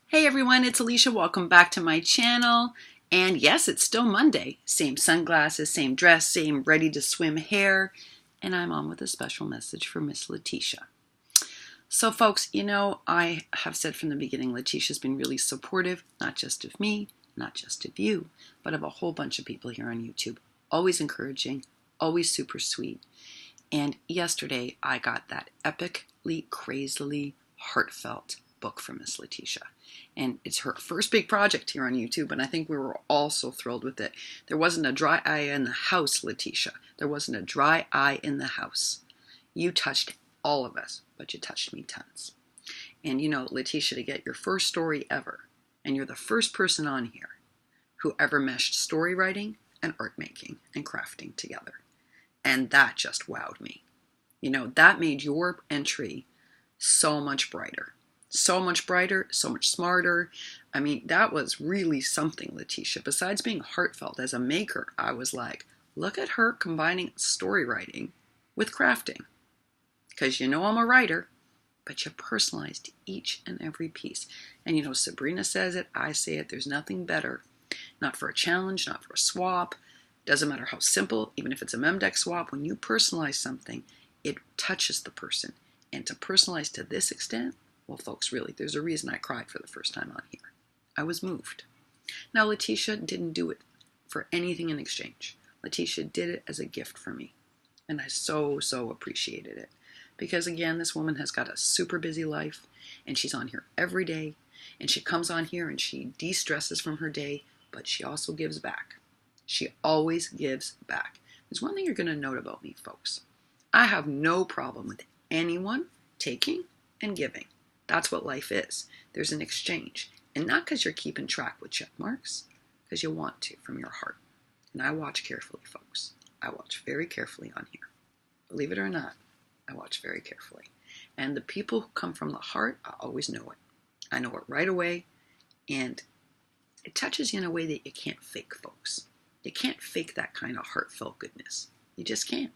Hey everyone, it's Alicia. Welcome back to my channel. And yes, it's still Monday. Same sunglasses, same dress, same ready to swim hair. And I'm on with a special message for Miss Leticia. So folks, I have said from the beginning, Leticia's been really supportive, not just of me, not just of you, but of a whole bunch of people here on YouTube. Always encouraging, always super sweet. And yesterday I got that epically, crazily heartfelt book from Miss Leticia. And it's her first big project here on YouTube, and I think we were all so thrilled with it. There wasn't a dry eye in the house, Leticia. There wasn't a dry eye in the house. You touched all of us, but you touched me tons. And Leticia, to get your first story ever, and you're the first person on here who ever meshed story writing and art making and crafting together. And that just wowed me. That made your entry so much brighter. So much brighter, so much smarter. I mean, that was really something, Leticia. Besides being heartfelt as a maker, I was like, look at her combining story writing with crafting. Because I'm a writer, but you personalized each and every piece. And Sabrina says it, I say it, there's nothing better. Not for a challenge, not for a swap. Doesn't matter how simple, even if it's a memdeck swap, when you personalize something, it touches the person. And to personalize to this extent, well, folks, really, there's a reason I cried for the first time on here. I was moved. Now, Leticia didn't do it for anything in exchange. Leticia did it as a gift for me. And I so appreciated it. Because, again, this woman has got a super busy life, and she's on here every day, and she comes on here and she de-stresses from her day, but she also gives back. She always gives back. There's one thing you're going to note about me, folks. I have no problem with anyone taking and giving. That's what life is. There's an exchange. And not because you're keeping track with check marks, because you want to from your heart. And I watch carefully, folks. I watch very carefully on here. Believe it or not, I watch very carefully. And the people who come from the heart, I always know it. I know it right away. And it touches you in a way that you can't fake, folks. You can't fake that kind of heartfelt goodness. You just can't.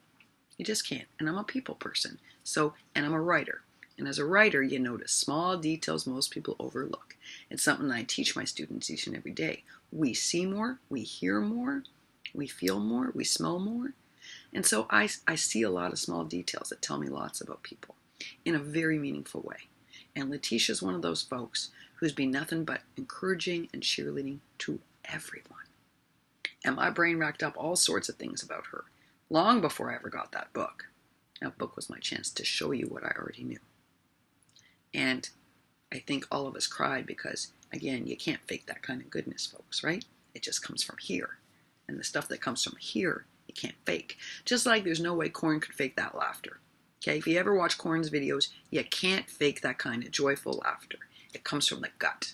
You just can't. And I'm a people person. And I'm a writer. And as a writer, you notice small details most people overlook. It's something I teach my students each and every day. We see more, we hear more, we feel more, we smell more. And so I see a lot of small details that tell me lots about people in a very meaningful way. And Leticia is one of those folks who's been nothing but encouraging and cheerleading to everyone. And my brain racked up all sorts of things about her long before I ever got that book. That book was my chance to show you what I already knew. And I think all of us cried because, again, you can't fake that kind of goodness, folks, right? It just comes from here. And the stuff that comes from here, you can't fake. Just like there's no way Korn could fake that laughter. Okay, if you ever watch Korn's videos, you can't fake that kind of joyful laughter. It comes from the gut.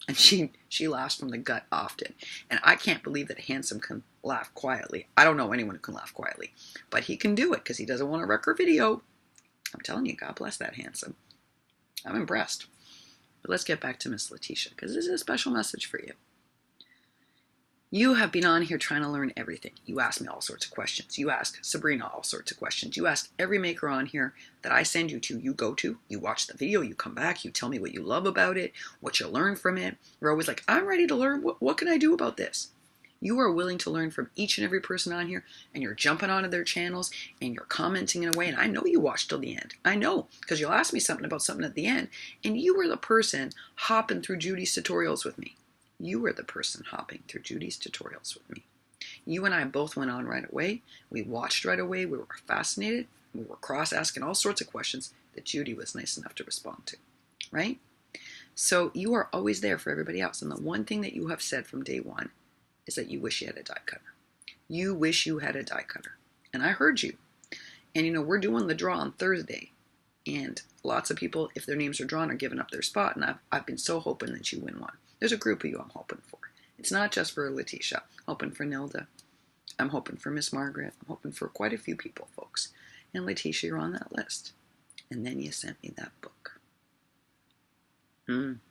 And she laughs from the gut often. And I can't believe that Handsome can laugh quietly. I don't know anyone who can laugh quietly. But he can do it because he doesn't want to wreck her video. I'm telling you, God bless that Handsome. I'm impressed. But let's get back to Miss Leticia, because this is a special message for you. You have been on here trying to learn everything. You ask me all sorts of questions. You ask Sabrina all sorts of questions. You ask every maker on here that I send you to, you go to, you watch the video, you come back, you tell me what you love about it, what you learn from it. You're always like, I'm ready to learn. What can I do about this? You are willing to learn from each and every person on here, and you're jumping onto their channels, and you're commenting in a way, and I know you watched till the end. I know, because you'll ask me something about something at the end, and you were the person hopping through Judy's tutorials with me. You were the person hopping through Judy's tutorials with me. You and I both went on right away. We watched right away. We were fascinated. We were cross-asking all sorts of questions that Judy was nice enough to respond to, right? So you are always there for everybody else, and the one thing that you have said from day one is that you wish you had a die cutter. You wish you had a die cutter. And I heard you. And we're doing the draw on Thursday. And lots of people, if their names are drawn, are giving up their spot. And I've been so hoping that you win one. There's a group of you I'm hoping for. It's not just for Leticia. I'm hoping for Nilda. I'm hoping for Miss Margaret. I'm hoping for quite a few people, folks. And Leticia, you're on that list. And then you sent me that book. I'm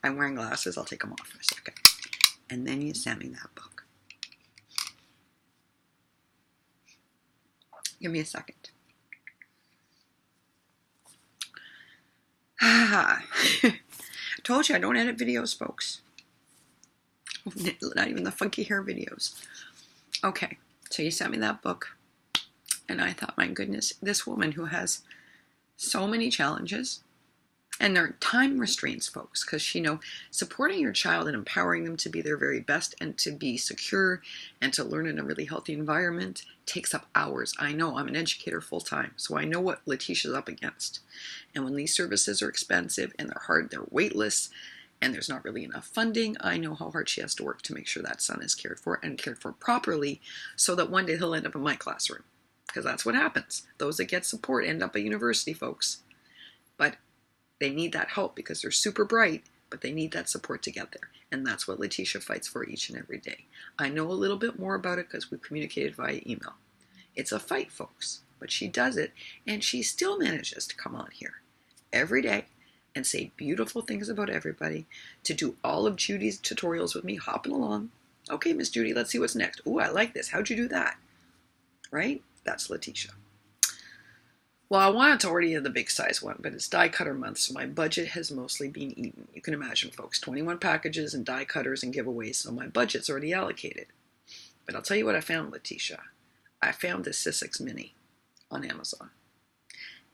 wearing glasses. I'll take them off for a second. And then you sent me that book. Give me a second. Told you I don't edit videos, folks. Not even the funky hair videos. Okay, so you sent me that book. And I thought, my goodness, this woman who has so many challenges, and they're time restraints, folks, because, supporting your child and empowering them to be their very best and to be secure and to learn in a really healthy environment takes up hours. I know, I'm an educator full time, so I know what Leticia's up against. And when these services are expensive and they're hard, they're weightless, and there's not really enough funding, I know how hard she has to work to make sure that son is cared for and cared for properly so that one day he'll end up in my classroom. Because that's what happens. Those that get support end up at university, folks. But they need that help because they're super bright, but they need that support to get there. And that's what Leticia fights for each and every day. I know a little bit more about it because we've communicated via email. It's a fight, folks, but she does it, and she still manages to come on here every day and say beautiful things about everybody, to do all of Judy's tutorials with me, hopping along. Okay, Miss Judy, let's see what's next. Ooh, I like this. How'd you do that? Right? That's Leticia. Well, I wanted to already have the big size one, but it's die cutter month, so my budget has mostly been eaten. You can imagine, folks, 21 packages and die cutters and giveaways, so my budget's already allocated. But I'll tell you what I found, Leticia. I found this Sussex Mini on Amazon.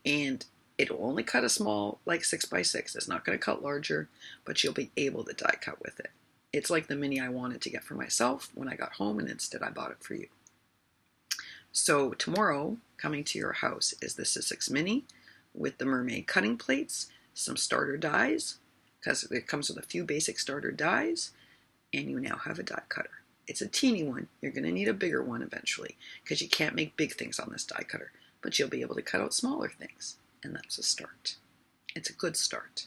And it'll only cut a small, like 6x6. It's not going to cut larger, but you'll be able to die cut with it. It's like the Mini I wanted to get for myself when I got home, and instead I bought it for you. So tomorrow, coming to your house is the Sussex Mini with the mermaid cutting plates, some starter dies, because it comes with a few basic starter dies, and you now have a die cutter. It's a teeny one. You're going to need a bigger one eventually, because you can't make big things on this die cutter, but you'll be able to cut out smaller things, and that's a start. It's a good start.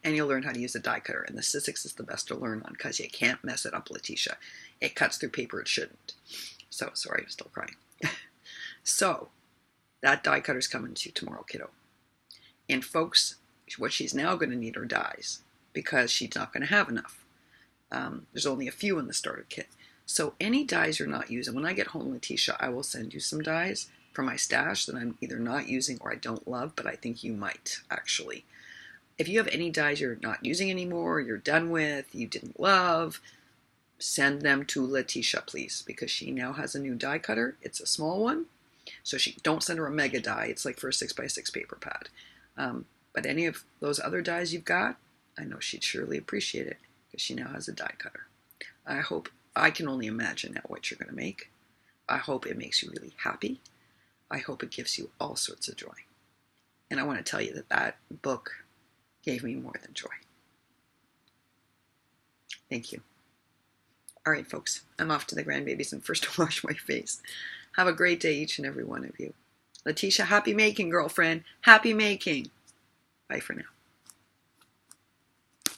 And you'll learn how to use a die cutter, and the Sussex is the best to learn on, because you can't mess it up, Leticia. It cuts through paper it shouldn't. So, sorry, I'm still crying. So, that die cutter's coming to you tomorrow, kiddo. And folks, what she's now going to need are dies, because she's not going to have enough. There's only a few in the starter kit. So any dies you're not using, when I get home, Leticia, I will send you some dies from my stash that I'm either not using or I don't love, but I think you might, actually. If you have any dies you're not using anymore, you're done with, you didn't love, send them to Leticia, please, because she now has a new die cutter. It's a small one. So don't send her a mega die. It's like for a 6x6 paper pad. But any of those other dies you've got, I know she'd surely appreciate it because she now has a die cutter. I can only imagine now what you're going to make. I hope it makes you really happy. I hope it gives you all sorts of joy. And I want to tell you that book gave me more than joy. Thank you. All right, folks, I'm off to the grandbabies and first to wash my face. Have a great day, each and every one of you. Leticia, happy making, girlfriend. Happy making. Bye for now.